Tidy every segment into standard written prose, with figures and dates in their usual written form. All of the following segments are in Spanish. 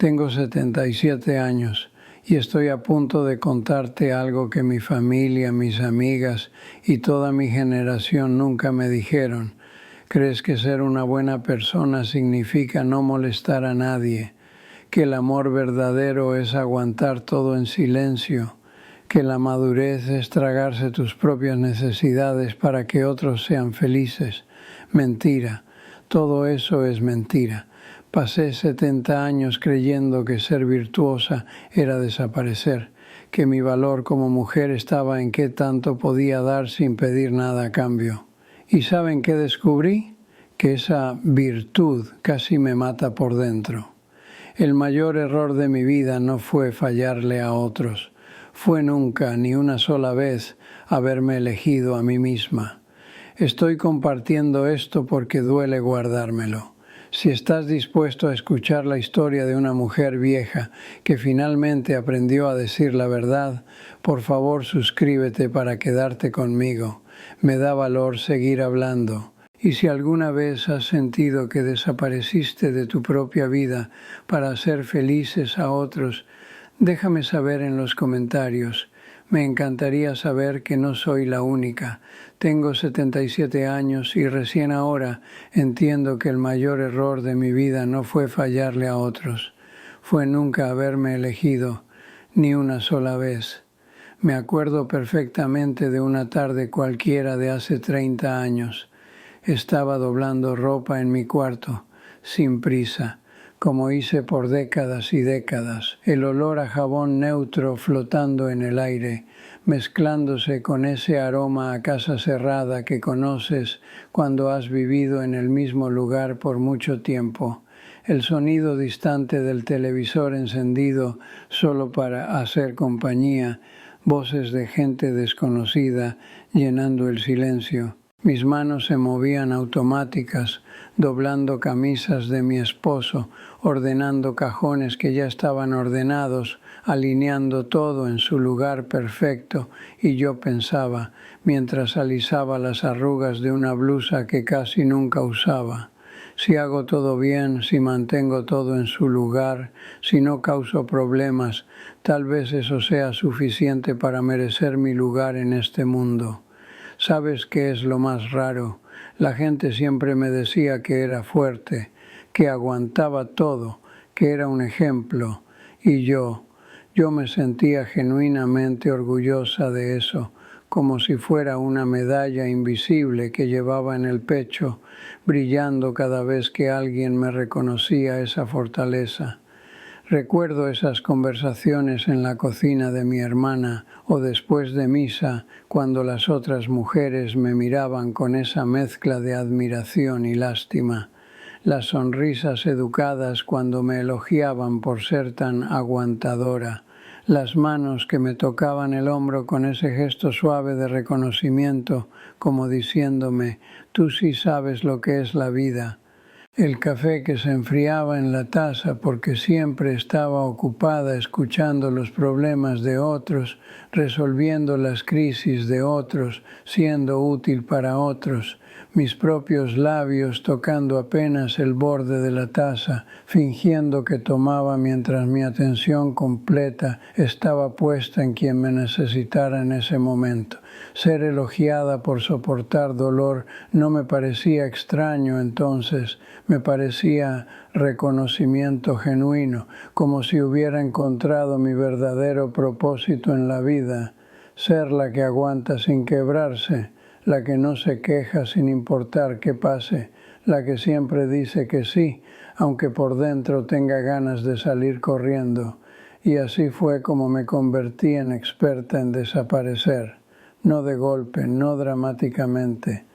Tengo 77 años y estoy a punto de contarte algo que mi familia, mis amigas y toda mi generación nunca me dijeron. ¿Crees que ser una buena persona significa no molestar a nadie? ¿Que el amor verdadero es aguantar todo en silencio? ¿Que la madurez es tragarse tus propias necesidades para que otros sean felices? Mentira. Todo eso es mentira. Pasé 70 años creyendo que ser virtuosa era desaparecer, que mi valor como mujer estaba en qué tanto podía dar sin pedir nada a cambio. ¿Y saben qué descubrí? Que esa virtud casi me mata por dentro. El mayor error de mi vida no fue fallarle a otros, fue nunca, ni una sola vez, haberme elegido a mí misma. Estoy compartiendo esto porque duele guardármelo. Si estás dispuesto a escuchar la historia de una mujer vieja que finalmente aprendió a decir la verdad, por favor suscríbete para quedarte conmigo. Me da valor seguir hablando. Y si alguna vez has sentido que desapareciste de tu propia vida para hacer felices a otros, déjame saber en los comentarios. Me encantaría saber que no soy la única. Tengo 77 años y recién ahora entiendo que el mayor error de mi vida no fue fallarle a otros. Fue nunca haberme elegido, ni una sola vez. Me acuerdo perfectamente de una tarde cualquiera de hace 30 años. Estaba doblando ropa en mi cuarto, sin prisa, como hice por décadas y décadas, el olor a jabón neutro flotando en el aire, mezclándose con ese aroma a casa cerrada que conoces cuando has vivido en el mismo lugar por mucho tiempo, el sonido distante del televisor encendido solo para hacer compañía, voces de gente desconocida llenando el silencio. Mis manos se movían automáticas, doblando camisas de mi esposo, ordenando cajones que ya estaban ordenados, alineando todo en su lugar perfecto, y yo pensaba, mientras alisaba las arrugas de una blusa que casi nunca usaba. Si hago todo bien, si mantengo todo en su lugar, si no causo problemas, tal vez eso sea suficiente para merecer mi lugar en este mundo. ¿Sabes qué es lo más raro? La gente siempre me decía que era fuerte, que aguantaba todo, que era un ejemplo. Y yo me sentía genuinamente orgullosa de eso, como si fuera una medalla invisible que llevaba en el pecho, brillando cada vez que alguien me reconocía esa fortaleza. Recuerdo esas conversaciones en la cocina de mi hermana o después de misa, cuando las otras mujeres me miraban con esa mezcla de admiración y lástima. Las sonrisas educadas cuando me elogiaban por ser tan aguantadora. Las manos que me tocaban el hombro con ese gesto suave de reconocimiento, como diciéndome, tú sí sabes lo que es la vida. El café que se enfriaba en la taza porque siempre estaba ocupada escuchando los problemas de otros, resolviendo las crisis de otros, siendo útil para otros, mis propios labios tocando apenas el borde de la taza, fingiendo que tomaba mientras mi atención completa estaba puesta en quien me necesitara en ese momento. Ser elogiada por soportar dolor no me parecía extraño entonces, me parecía reconocimiento genuino, como si hubiera encontrado mi verdadero propósito en la vida, ser la que aguanta sin quebrarse, la que no se queja sin importar qué pase, la que siempre dice que sí, aunque por dentro tenga ganas de salir corriendo. Y así fue como me convertí en experta en desaparecer, no de golpe, no dramáticamente,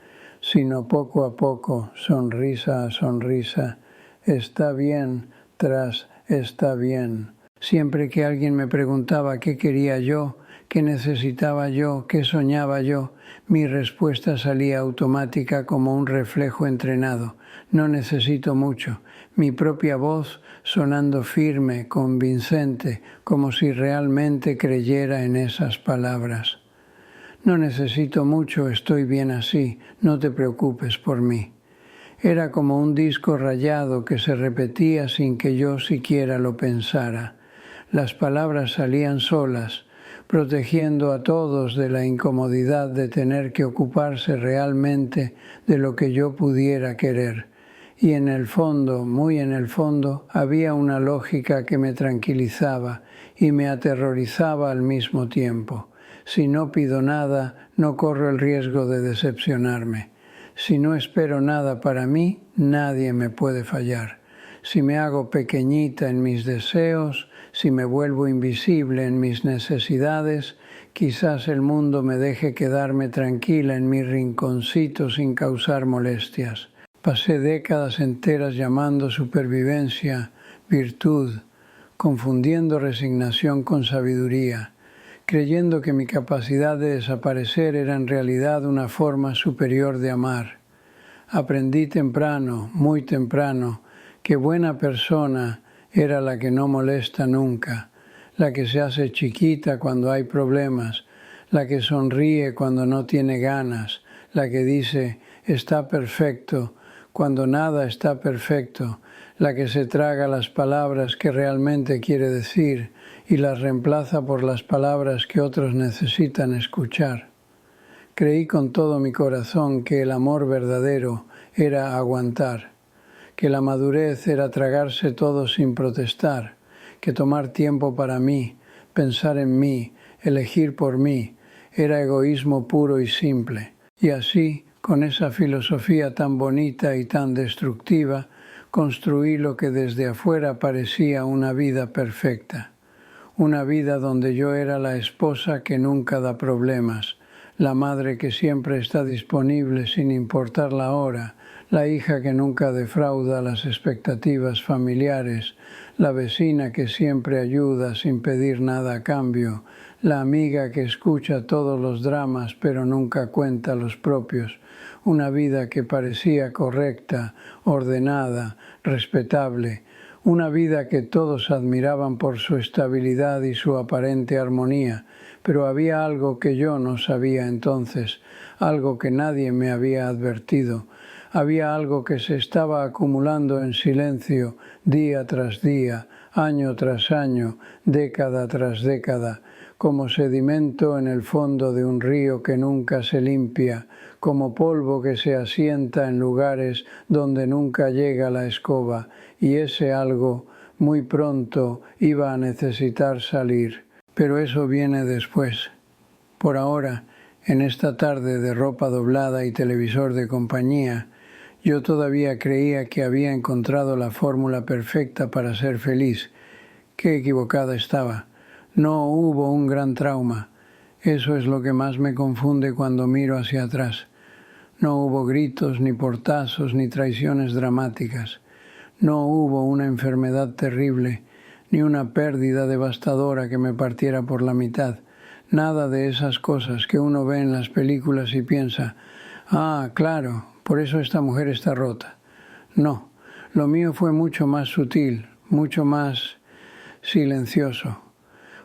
sino poco a poco, sonrisa a sonrisa, está bien tras está bien. Siempre que alguien me preguntaba qué quería yo, qué necesitaba yo, qué soñaba yo, mi respuesta salía automática como un reflejo entrenado. No necesito mucho. Mi propia voz sonando firme, convincente, como si realmente creyera en esas palabras. No necesito mucho, estoy bien así, no te preocupes por mí. Era como un disco rayado que se repetía sin que yo siquiera lo pensara. Las palabras salían solas, protegiendo a todos de la incomodidad de tener que ocuparse realmente de lo que yo pudiera querer. Y en el fondo, muy en el fondo, había una lógica que me tranquilizaba y me aterrorizaba al mismo tiempo. Si no pido nada, no corro el riesgo de decepcionarme. Si no espero nada para mí, nadie me puede fallar. Si me hago pequeñita en mis deseos, si me vuelvo invisible en mis necesidades, quizás el mundo me deje quedarme tranquila en mi rinconcito sin causar molestias. Pasé décadas enteras llamando supervivencia virtud, confundiendo resignación con sabiduría, creyendo que mi capacidad de desaparecer era en realidad una forma superior de amar. Aprendí temprano, muy temprano, que buena persona era la que no molesta nunca, la que se hace chiquita cuando hay problemas, la que sonríe cuando no tiene ganas, la que dice está perfecto cuando nada está perfecto, la que se traga las palabras que realmente quiere decir y las reemplaza por las palabras que otros necesitan escuchar. Creí con todo mi corazón que el amor verdadero era aguantar, que la madurez era tragarse todo sin protestar, que tomar tiempo para mí, pensar en mí, elegir por mí, era egoísmo puro y simple. Y así, con esa filosofía tan bonita y tan destructiva, construí lo que desde afuera parecía una vida perfecta. Una vida donde yo era la esposa que nunca da problemas, la madre que siempre está disponible sin importar la hora, la hija que nunca defrauda las expectativas familiares, la vecina que siempre ayuda sin pedir nada a cambio, la amiga que escucha todos los dramas pero nunca cuenta los propios, una vida que parecía correcta, ordenada, respetable, una vida que todos admiraban por su estabilidad y su aparente armonía, pero había algo que yo no sabía entonces, algo que nadie me había advertido. Había algo que se estaba acumulando en silencio día tras día, año tras año, década tras década, como sedimento en el fondo de un río que nunca se limpia, como polvo que se asienta en lugares donde nunca llega la escoba, y ese algo muy pronto iba a necesitar salir. Pero eso viene después. Por ahora, en esta tarde de ropa doblada y televisor de compañía, yo todavía creía que había encontrado la fórmula perfecta para ser feliz. Qué equivocada estaba. No hubo un gran trauma. Eso es lo que más me confunde cuando miro hacia atrás. No hubo gritos, ni portazos, ni traiciones dramáticas. No hubo una enfermedad terrible, ni una pérdida devastadora que me partiera por la mitad. Nada de esas cosas que uno ve en las películas y piensa, ah, claro, por eso esta mujer está rota. No, lo mío fue mucho más sutil, mucho más silencioso.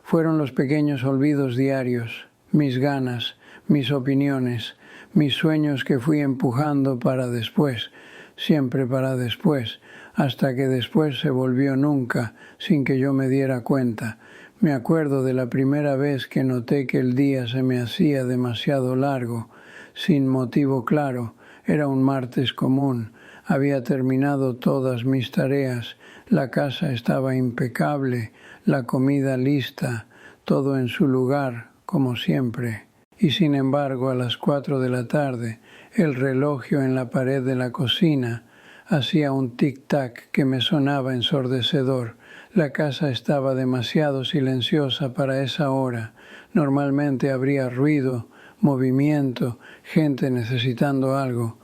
Fueron los pequeños olvidos diarios, mis ganas, mis opiniones, mis sueños que fui empujando para después, siempre para después, hasta que después se volvió nunca, sin que yo me diera cuenta. Me acuerdo de la primera vez que noté que el día se me hacía demasiado largo, sin motivo claro. Era un martes común, había terminado todas mis tareas, la casa estaba impecable, la comida lista, todo en su lugar, como siempre. Y sin embargo, a las 4 de la tarde, el relojio en la pared de la cocina hacía un tic-tac que me sonaba ensordecedor. La casa estaba demasiado silenciosa para esa hora. Normalmente habría ruido, movimiento, gente necesitando algo,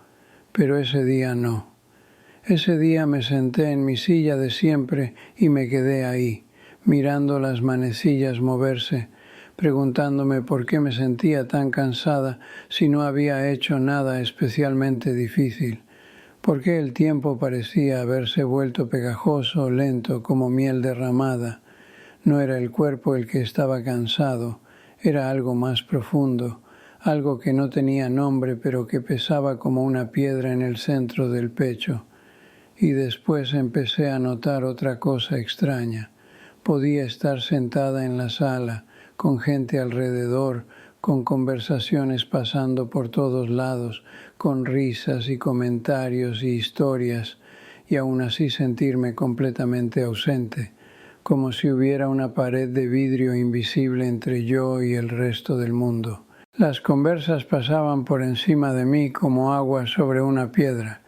pero ese día no. Ese día me senté en mi silla de siempre y me quedé ahí, mirando las manecillas moverse, preguntándome por qué me sentía tan cansada si no había hecho nada especialmente difícil. ¿Por qué el tiempo parecía haberse vuelto pegajoso, lento, como miel derramada? No era el cuerpo el que estaba cansado, era algo más profundo, algo que no tenía nombre pero que pesaba como una piedra en el centro del pecho. Y después empecé a notar otra cosa extraña. Podía estar sentada en la sala, con gente alrededor, con conversaciones pasando por todos lados, con risas y comentarios y historias, y aún así sentirme completamente ausente, como si hubiera una pared de vidrio invisible entre yo y el resto del mundo. Las conversas pasaban por encima de mí como agua sobre una piedra.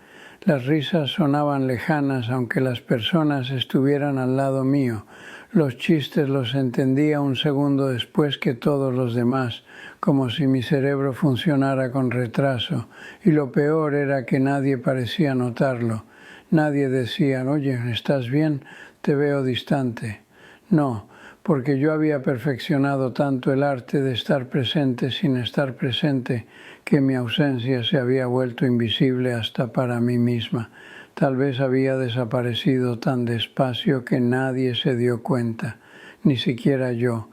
Las risas sonaban lejanas aunque las personas estuvieran al lado mío. Los chistes los entendía un segundo después que todos los demás, como si mi cerebro funcionara con retraso, y lo peor era que nadie parecía notarlo. Nadie decía, oye, ¿estás bien? Te veo distante. No, porque yo había perfeccionado tanto el arte de estar presente sin estar presente, que mi ausencia se había vuelto invisible hasta para mí misma. Tal vez había desaparecido tan despacio que nadie se dio cuenta, ni siquiera yo.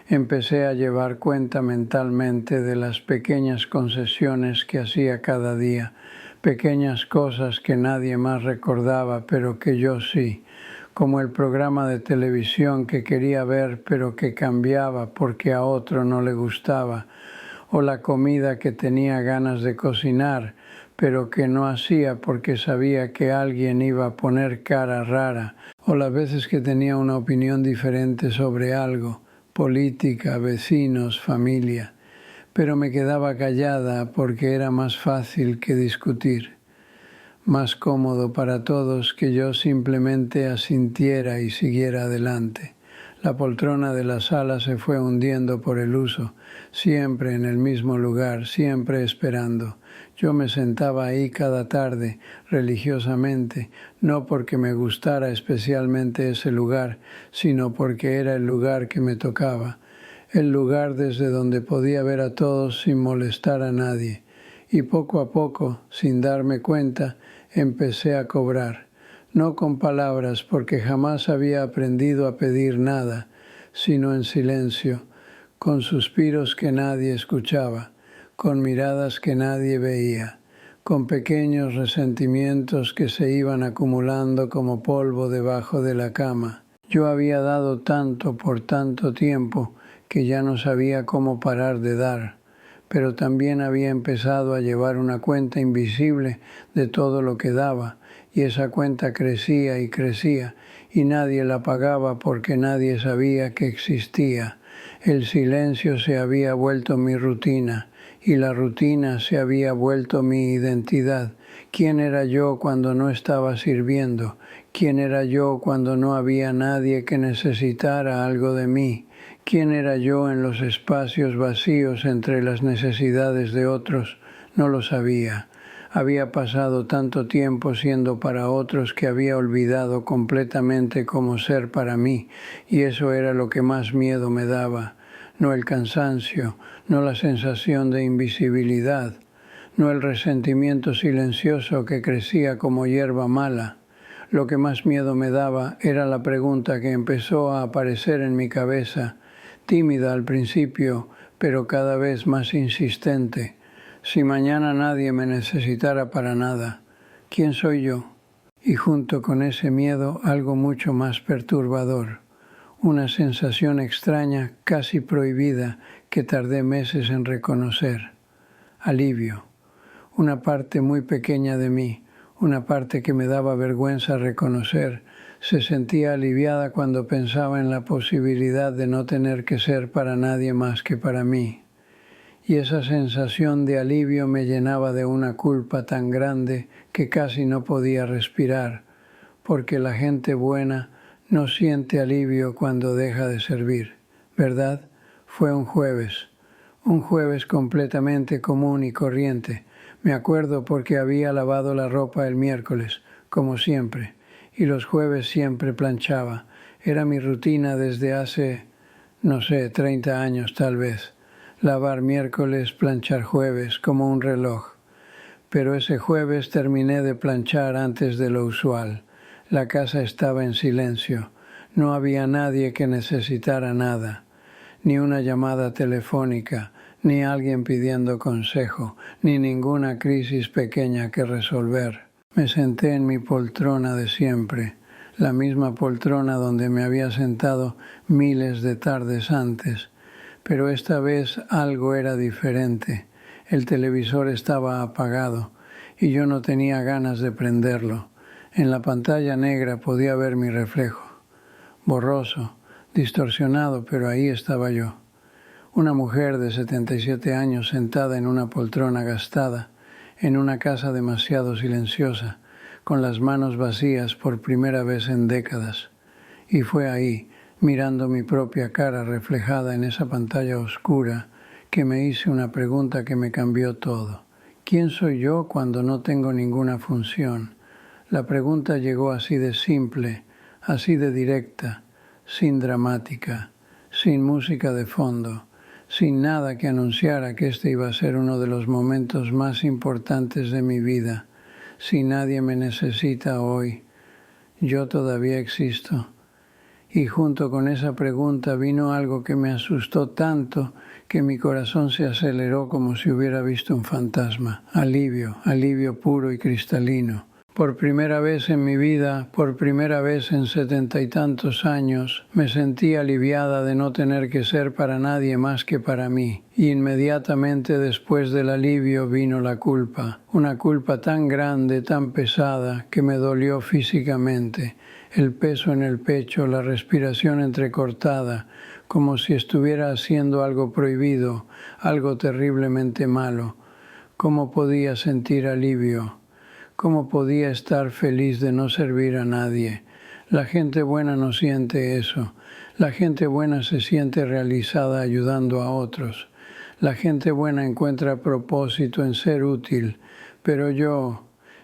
Empecé a llevar cuenta mentalmente de las pequeñas concesiones que hacía cada día, pequeñas cosas que nadie más recordaba, pero que yo sí, como el programa de televisión que quería ver pero que cambiaba porque a otro no le gustaba, o la comida que tenía ganas de cocinar, pero que no hacía porque sabía que alguien iba a poner cara rara, o las veces que tenía una opinión diferente sobre algo, política, vecinos, familia, pero me quedaba callada porque era más fácil que discutir, más cómodo para todos que yo simplemente asintiera y siguiera adelante. La poltrona de la sala se fue hundiendo por el uso, siempre en el mismo lugar, siempre esperando. Yo me sentaba ahí cada tarde, religiosamente, no porque me gustara especialmente ese lugar, sino porque era el lugar que me tocaba, el lugar desde donde podía ver a todos sin molestar a nadie. Y poco a poco, sin darme cuenta, empecé a cobrar. No con palabras, porque jamás había aprendido a pedir nada, sino en silencio, con suspiros que nadie escuchaba, con miradas que nadie veía, con pequeños resentimientos que se iban acumulando como polvo debajo de la cama. Yo había dado tanto por tanto tiempo que ya no sabía cómo parar de dar, pero también había empezado a llevar una cuenta invisible de todo lo que daba, y esa cuenta crecía y crecía, y nadie la pagaba porque nadie sabía que existía. El silencio se había vuelto mi rutina, y la rutina se había vuelto mi identidad. ¿Quién era yo cuando no estaba sirviendo? ¿Quién era yo cuando no había nadie que necesitara algo de mí? ¿Quién era yo en los espacios vacíos entre las necesidades de otros? No lo sabía. Había pasado tanto tiempo siendo para otros que había olvidado completamente cómo ser para mí, y eso era lo que más miedo me daba. No el cansancio, no la sensación de invisibilidad, no el resentimiento silencioso que crecía como hierba mala. Lo que más miedo me daba era la pregunta que empezó a aparecer en mi cabeza, tímida al principio, pero cada vez más insistente. Si mañana nadie me necesitara para nada, ¿quién soy yo? Y junto con ese miedo, algo mucho más perturbador, una sensación extraña, casi prohibida, que tardé meses en reconocer. Alivio. Una parte muy pequeña de mí, una parte que me daba vergüenza reconocer, se sentía aliviada cuando pensaba en la posibilidad de no tener que ser para nadie más que para mí. Y esa sensación de alivio me llenaba de una culpa tan grande que casi no podía respirar, porque la gente buena no siente alivio cuando deja de servir, ¿verdad? Fue un jueves completamente común y corriente. Me acuerdo porque había lavado la ropa el miércoles, como siempre, y los jueves siempre planchaba. Era mi rutina desde hace, 30 años tal vez. Lavar miércoles, planchar jueves, como un reloj. Pero ese jueves terminé de planchar antes de lo usual. La casa estaba en silencio. No había nadie que necesitara nada. Ni una llamada telefónica, ni alguien pidiendo consejo, ni ninguna crisis pequeña que resolver. Me senté en mi poltrona de siempre, la misma poltrona donde me había sentado miles de tardes antes, pero esta vez algo era diferente. El televisor estaba apagado y yo no tenía ganas de prenderlo. En la pantalla negra podía ver mi reflejo, borroso, distorsionado, pero ahí estaba yo. Una mujer de 77 años sentada en una poltrona gastada, en una casa demasiado silenciosa, con las manos vacías por primera vez en décadas. Y fue ahí, mirando mi propia cara reflejada en esa pantalla oscura, que me hice una pregunta que me cambió todo. ¿Quién soy yo cuando no tengo ninguna función? La pregunta llegó así de simple, así de directa, sin dramática, sin música de fondo, sin nada que anunciara que este iba a ser uno de los momentos más importantes de mi vida. Si nadie me necesita hoy, yo todavía existo. Y junto con esa pregunta vino algo que me asustó tanto que mi corazón se aceleró como si hubiera visto un fantasma. Alivio, alivio puro y cristalino. Por primera vez en mi vida, por primera vez en 70 y tantos años, me sentí aliviada de no tener que ser para nadie más que para mí. Y inmediatamente después del alivio vino la culpa, una culpa tan grande, tan pesada, que me dolió físicamente. El peso en el pecho, la respiración entrecortada, como si estuviera haciendo algo prohibido, algo terriblemente malo. ¿Cómo podía sentir alivio? ¿Cómo podía estar feliz de no servir a nadie? La gente buena no siente eso. La gente buena se siente realizada ayudando a otros. La gente buena encuentra propósito en ser útil, pero yo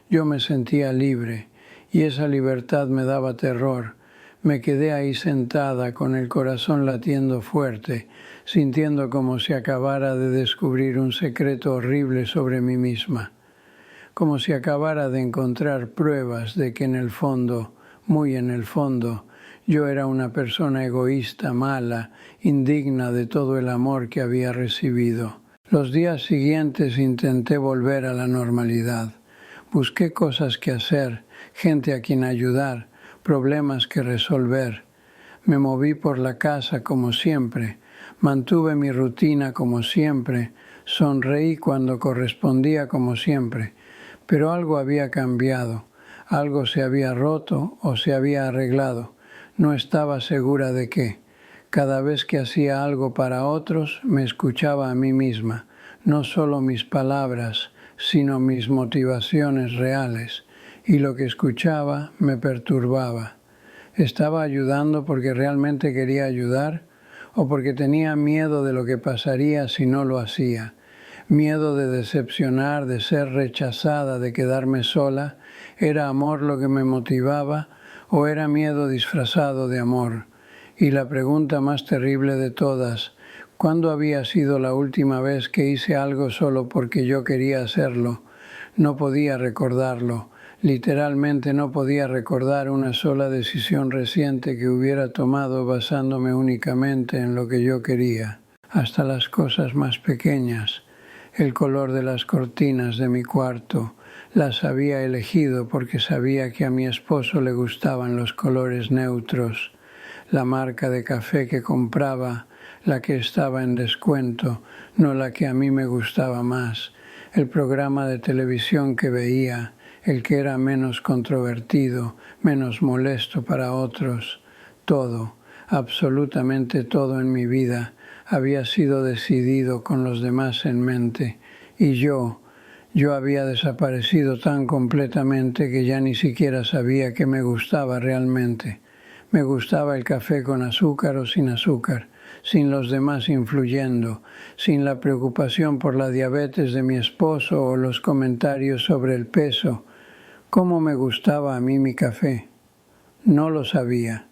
me sentía libre y esa libertad me daba terror. Me quedé ahí sentada con el corazón latiendo fuerte, sintiendo como si acabara de descubrir un secreto horrible sobre mí misma. Como si acabara de encontrar pruebas de que en el fondo, muy en el fondo, yo era una persona egoísta, mala, indigna de todo el amor que había recibido. Los días siguientes intenté volver a la normalidad. Busqué cosas que hacer, gente a quien ayudar, problemas que resolver. Me moví por la casa como siempre, mantuve mi rutina como siempre, sonreí cuando correspondía como siempre. Pero algo había cambiado, algo se había roto o se había arreglado. No estaba segura de qué. Cada vez que hacía algo para otros, me escuchaba a mí misma, no solo mis palabras, sino mis motivaciones reales. Y lo que escuchaba me perturbaba. ¿Estaba ayudando porque realmente quería ayudar o porque tenía miedo de lo que pasaría si no lo hacía? Miedo de decepcionar, de ser rechazada, de quedarme sola. ¿Era amor lo que me motivaba o era miedo disfrazado de amor? Y la pregunta más terrible de todas, ¿cuándo había sido la última vez que hice algo solo porque yo quería hacerlo? No podía recordarlo. Literalmente no podía recordar una sola decisión reciente que hubiera tomado basándome únicamente en lo que yo quería. Hasta las cosas más pequeñas. El color de las cortinas de mi cuarto las había elegido porque sabía que a mi esposo le gustaban los colores neutros. La marca de café que compraba, la que estaba en descuento, no la que a mí me gustaba más. El programa de televisión que veía, el que era menos controvertido, menos molesto para otros. Todo, absolutamente todo en mi vida había sido decidido con los demás en mente, y yo había desaparecido tan completamente que ya ni siquiera sabía qué me gustaba realmente. Me gustaba el café con azúcar o sin azúcar, sin los demás influyendo, sin la preocupación por la diabetes de mi esposo o los comentarios sobre el peso. ¿Cómo me gustaba a mí mi café? No lo sabía.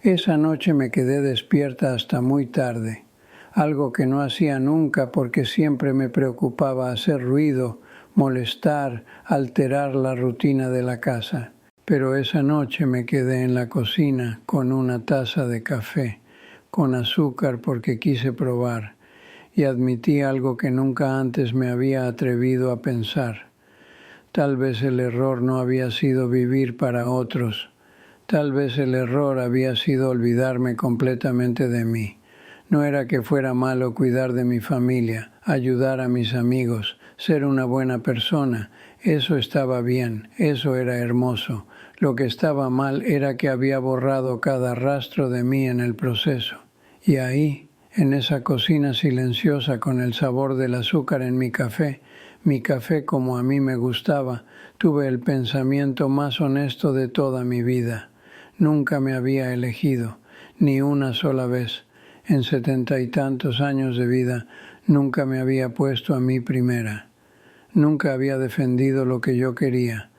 Esa noche me quedé despierta hasta muy tarde. Algo que no hacía nunca porque siempre me preocupaba hacer ruido, molestar, alterar la rutina de la casa. Pero esa noche me quedé en la cocina con una taza de café, con azúcar porque quise probar. y admití algo que nunca antes me había atrevido a pensar. Tal vez el error no había sido vivir para otros. Tal vez el error había sido olvidarme completamente de mí. No era que fuera malo cuidar de mi familia, ayudar a mis amigos, ser una buena persona. Eso estaba bien, eso era hermoso. Lo que estaba mal era que había borrado cada rastro de mí en el proceso. Y ahí, en esa cocina silenciosa con el sabor del azúcar en mi café como a mí me gustaba, tuve el pensamiento más honesto de toda mi vida. Nunca me había elegido, ni una sola vez. En 70 y tantos años de vida, nunca me había puesto a mí primera. Nunca había defendido lo que yo quería.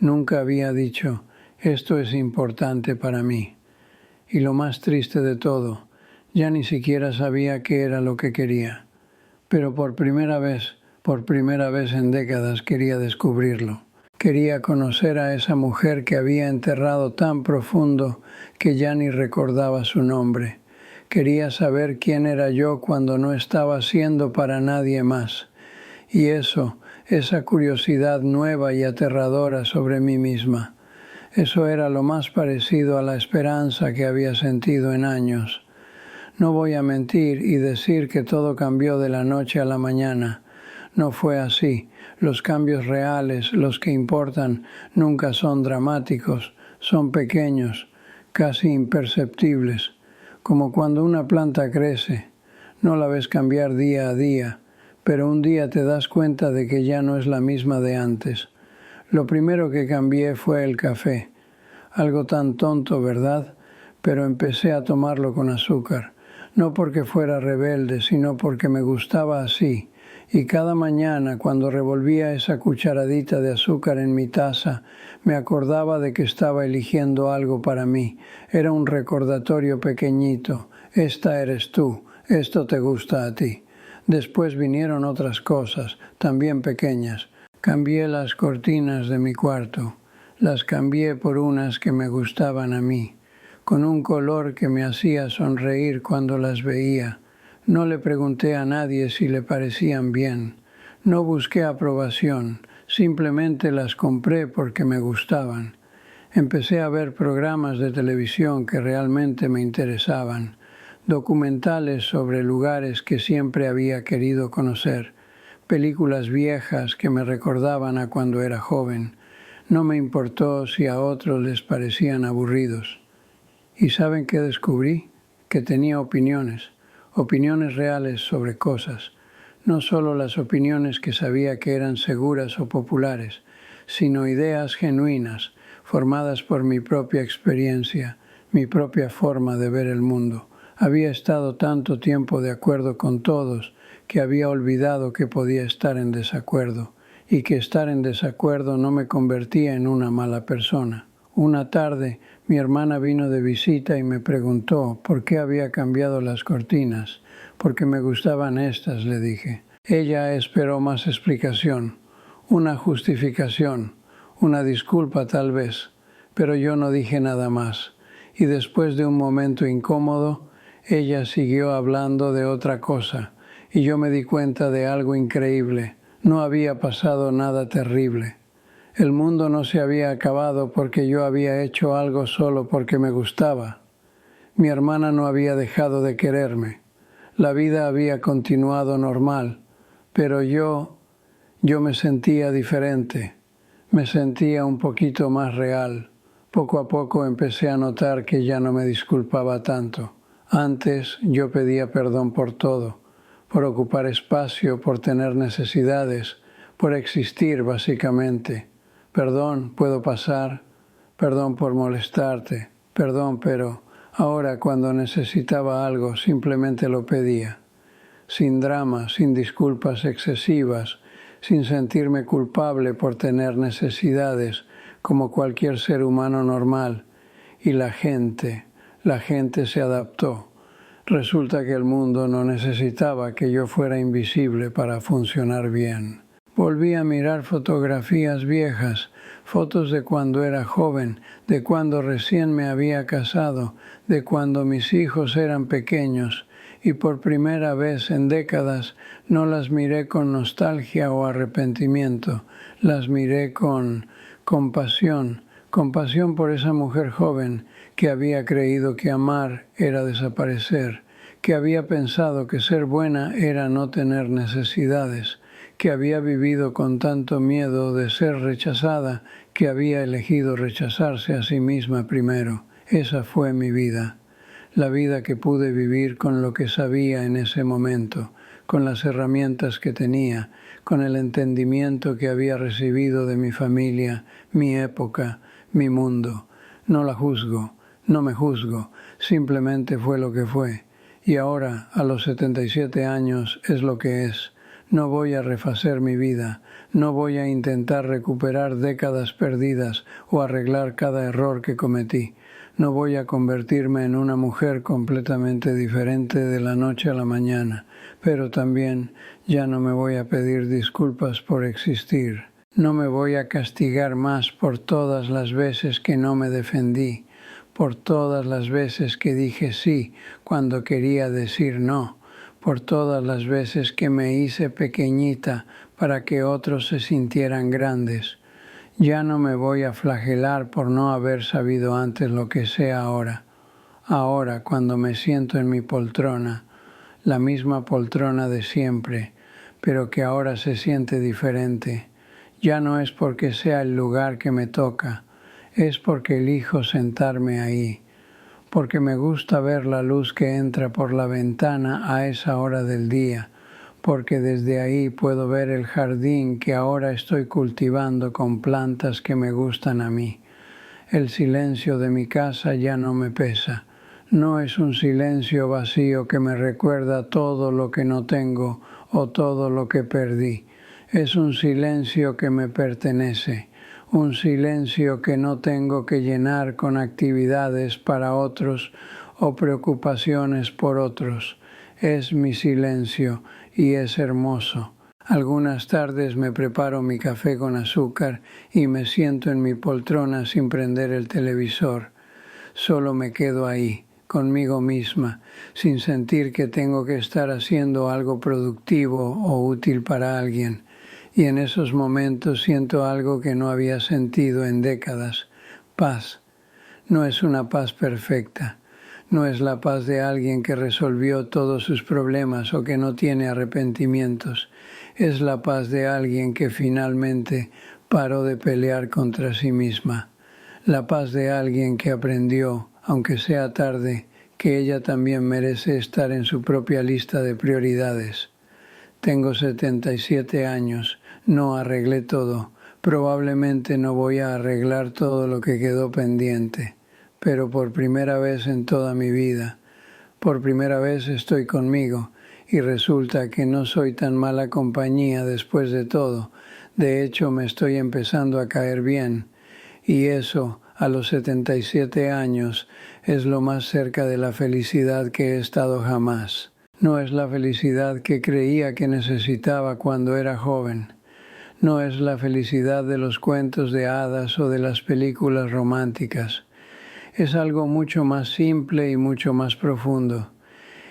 Nunca había dicho, esto es importante para mí. Y lo más triste de todo, ya ni siquiera sabía qué era lo que quería. Pero por primera vez en décadas quería descubrirlo. Quería conocer a esa mujer que había enterrado tan profundo que ya ni recordaba su nombre. Quería saber quién era yo cuando no estaba siendo para nadie más. Y esa curiosidad nueva y aterradora sobre mí misma. Eso era lo más parecido a la esperanza que había sentido en años. No voy a mentir y decir que todo cambió de la noche a la mañana. No fue así. Los cambios reales, los que importan, nunca son dramáticos, son pequeños, casi imperceptibles. Como cuando una planta crece, no la ves cambiar día a día, pero un día te das cuenta de que ya no es la misma de antes. Lo primero que cambié fue el café. Algo tan tonto, ¿verdad? Pero empecé a tomarlo con azúcar. No porque fuera rebelde, sino porque me gustaba así. Y cada mañana, cuando revolvía esa cucharadita de azúcar en mi taza, me acordaba de que estaba eligiendo algo para mí. Era un recordatorio pequeñito. Esta eres tú. Esto te gusta a ti. Después vinieron otras cosas, también pequeñas. Cambié las cortinas de mi cuarto. Las cambié por unas que me gustaban a mí, con un color que me hacía sonreír cuando las veía. No le pregunté a nadie si le parecían bien. No busqué aprobación, simplemente las compré porque me gustaban. Empecé a ver programas de televisión que realmente me interesaban, documentales sobre lugares que siempre había querido conocer, películas viejas que me recordaban a cuando era joven. No me importó si a otros les parecían aburridos. ¿Y saben qué descubrí? Que tenía opiniones reales sobre cosas, no solo las opiniones que sabía que eran seguras o populares, sino ideas genuinas, formadas por mi propia experiencia, mi propia forma de ver el mundo. Había estado tanto tiempo de acuerdo con todos que había olvidado que podía estar en desacuerdo, y que estar en desacuerdo no me convertía en una mala persona. Una tarde, mi hermana vino de visita y me preguntó por qué había cambiado las cortinas. Porque me gustaban estas, le dije. Ella esperó más explicación, una justificación, una disculpa tal vez, pero yo no dije nada más. Y después de un momento incómodo, ella siguió hablando de otra cosa, y yo me di cuenta de algo increíble. No había pasado nada terrible. El mundo no se había acabado porque yo había hecho algo solo porque me gustaba. Mi hermana no había dejado de quererme. La vida había continuado normal, pero yo me sentía diferente. Me sentía un poquito más real. Poco a poco empecé a notar que ya no me disculpaba tanto. Antes yo pedía perdón por todo, por ocupar espacio, por tener necesidades, por existir básicamente. Perdón, puedo pasar, perdón por molestarte, perdón, pero ahora cuando necesitaba algo simplemente lo pedía. Sin drama, sin disculpas excesivas, sin sentirme culpable por tener necesidades como cualquier ser humano normal. Y la gente se adaptó. Resulta que el mundo no necesitaba que yo fuera invisible para funcionar bien. Volví a mirar fotografías viejas, fotos de cuando era joven, de cuando recién me había casado, de cuando mis hijos eran pequeños, y por primera vez en décadas no las miré con nostalgia o arrepentimiento, las miré con compasión, compasión por esa mujer joven que había creído que amar era desaparecer, que había pensado que ser buena era no tener necesidades, que había vivido con tanto miedo de ser rechazada que había elegido rechazarse a sí misma primero. Esa fue mi vida, la vida que pude vivir con lo que sabía en ese momento, con las herramientas que tenía, con el entendimiento que había recibido de mi familia, mi época, mi mundo. No la juzgo, no me juzgo, simplemente fue lo que fue. Y ahora, a los 77 años, es lo que es. No voy a refacer mi vida, no voy a intentar recuperar décadas perdidas o arreglar cada error que cometí. No voy a convertirme en una mujer completamente diferente de la noche a la mañana, pero también ya no me voy a pedir disculpas por existir. No me voy a castigar más por todas las veces que no me defendí, por todas las veces que dije sí cuando quería decir no, por todas las veces que me hice pequeñita para que otros se sintieran grandes. Ya no me voy a flagelar por no haber sabido antes lo que sé ahora. Ahora, cuando me siento en mi poltrona, la misma poltrona de siempre, pero que ahora se siente diferente, ya no es porque sea el lugar que me toca, es porque elijo sentarme ahí, porque me gusta ver la luz que entra por la ventana a esa hora del día, porque desde ahí puedo ver el jardín que ahora estoy cultivando con plantas que me gustan a mí. El silencio de mi casa ya no me pesa. No es un silencio vacío que me recuerda todo lo que no tengo o todo lo que perdí. Es un silencio que me pertenece, un silencio que no tengo que llenar con actividades para otros o preocupaciones por otros. Es mi silencio y es hermoso. Algunas tardes me preparo mi café con azúcar y me siento en mi poltrona sin prender el televisor. Solo me quedo ahí, conmigo misma, sin sentir que tengo que estar haciendo algo productivo o útil para alguien. Y en esos momentos siento algo que no había sentido en décadas: paz. No es una paz perfecta. No es la paz de alguien que resolvió todos sus problemas o que no tiene arrepentimientos. Es la paz de alguien que finalmente paró de pelear contra sí misma. La paz de alguien que aprendió, aunque sea tarde, que ella también merece estar en su propia lista de prioridades. Tengo 77 años, no arreglé todo. Probablemente no voy a arreglar todo lo que quedó pendiente. Pero por primera vez en toda mi vida, por primera vez estoy conmigo y resulta que no soy tan mala compañía después de todo. De hecho, me estoy empezando a caer bien y eso, a los 77 años, es lo más cerca de la felicidad que he estado jamás. No es la felicidad que creía que necesitaba cuando era joven. No es la felicidad de los cuentos de hadas o de las películas románticas. Es algo mucho más simple y mucho más profundo.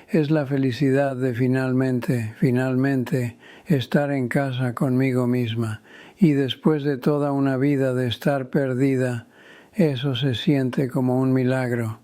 Es la felicidad de finalmente estar en casa conmigo misma. Y después de toda una vida de estar perdida, eso se siente como un milagro.